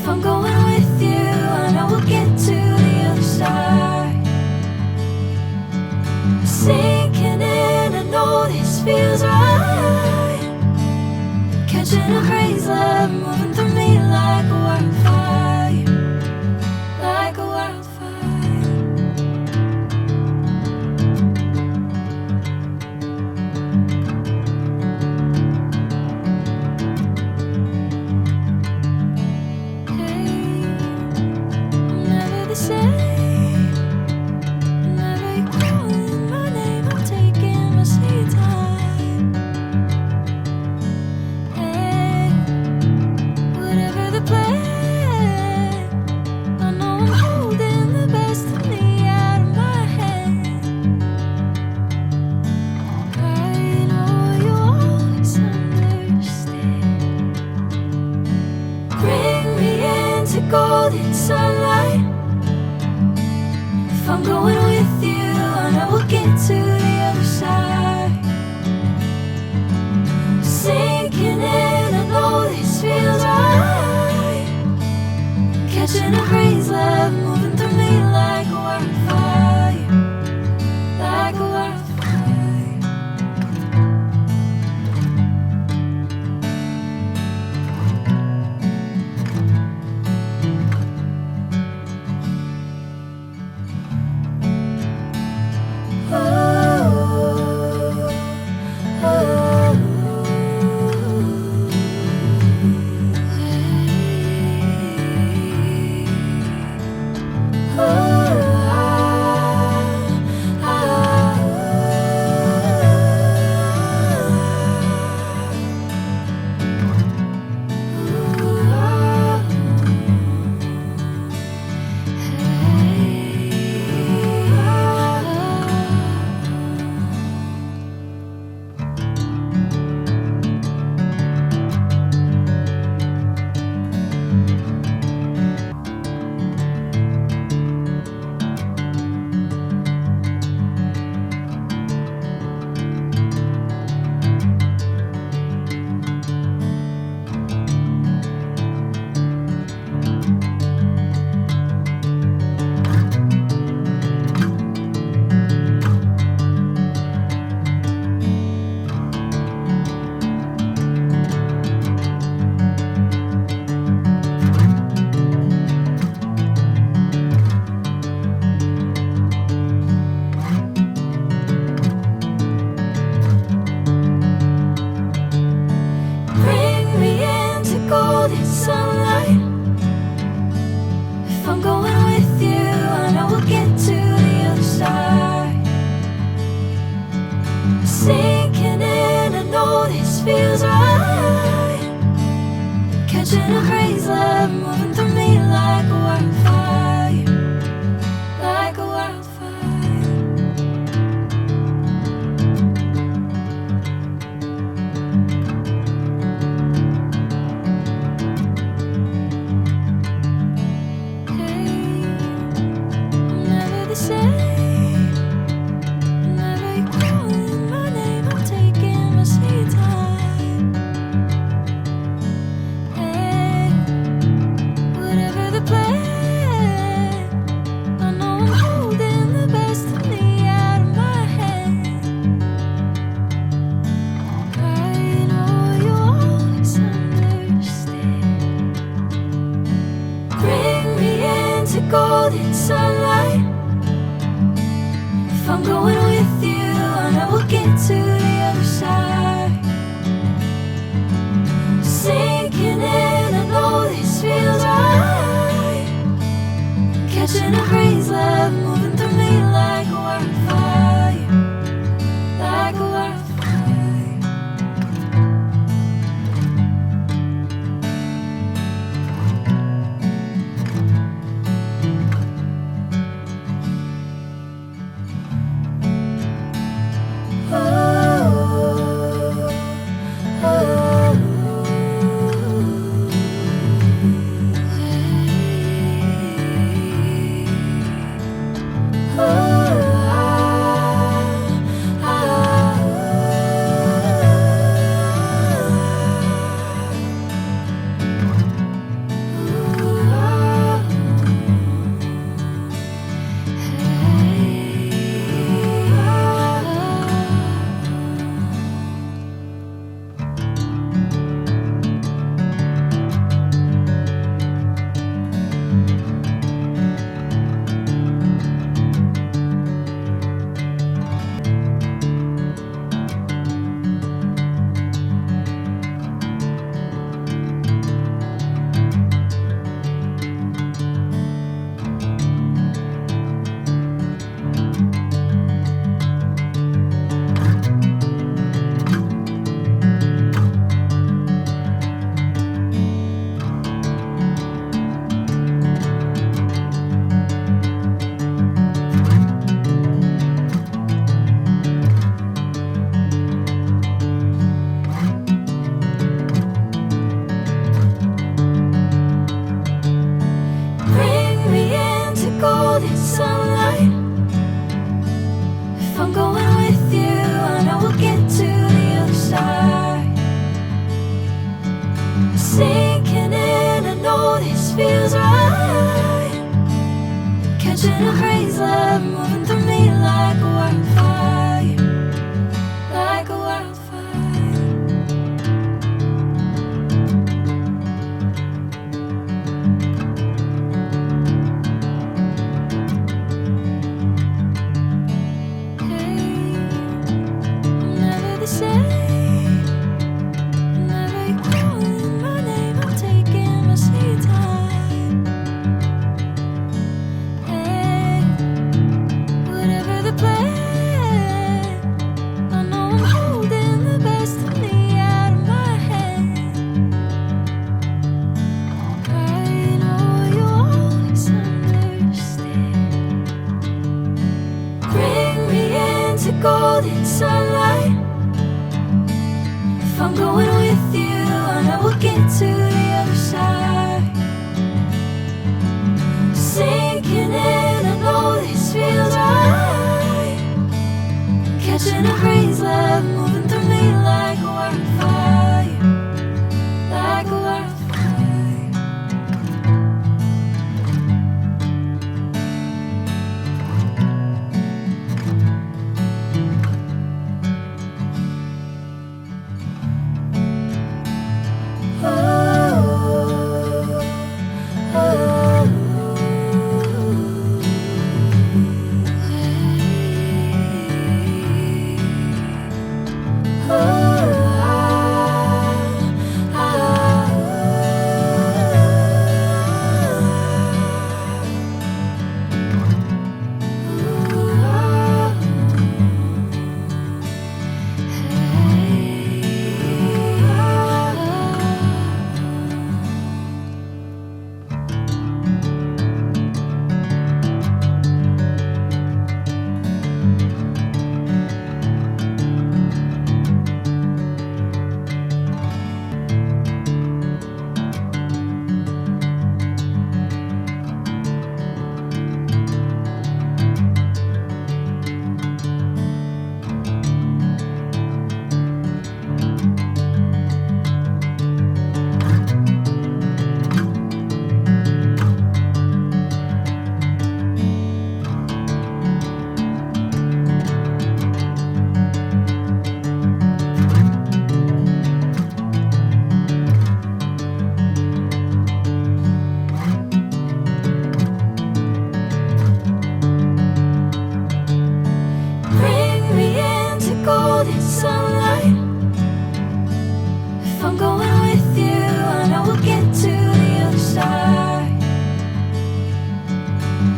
I'm going with you, I know we'll get to the other side. Sinking in, I know this feels right. Catching a crazy love, moving through me like a wildfire, like a wildfire. Golden sunlight. If I'm going with you, I know we'll get to the other side. Sinking in, I know this feels right. Catching a crazy love, moving through me like a wildfire, like a wildfire. Catching a crazy love, moving through me like a wildfire, like a wildfire. Hey, I'm never the same. Whenever you're calling my name, I'm taking my sweet time. Golden sunlight. If I'm going with you, I know we'll get to the other side. Sinking in, I know this feels right. Catching a crazy love, moving through me like a wildfire, like a wildfire. golden sunlight. If I'm going with you, I know we'll get to the other side. Sinking in, I know this feels right. Catching a crazy love, moving through me like a wildfire, like a wildfire. Golden sunlight. If I'm going with you, I know we'll get to the other side. Sinking in, I know this feels right. Catching a crazy love, moving through me like a wildfire, like a wildfire.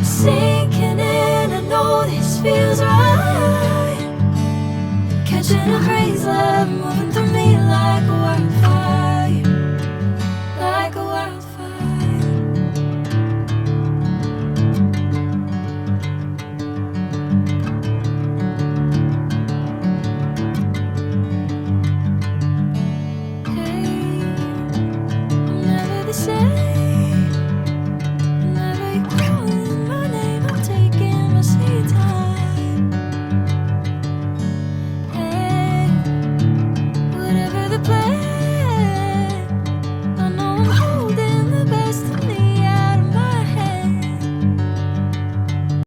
Sinking in, I know this feels right. Catching a crazy love, moving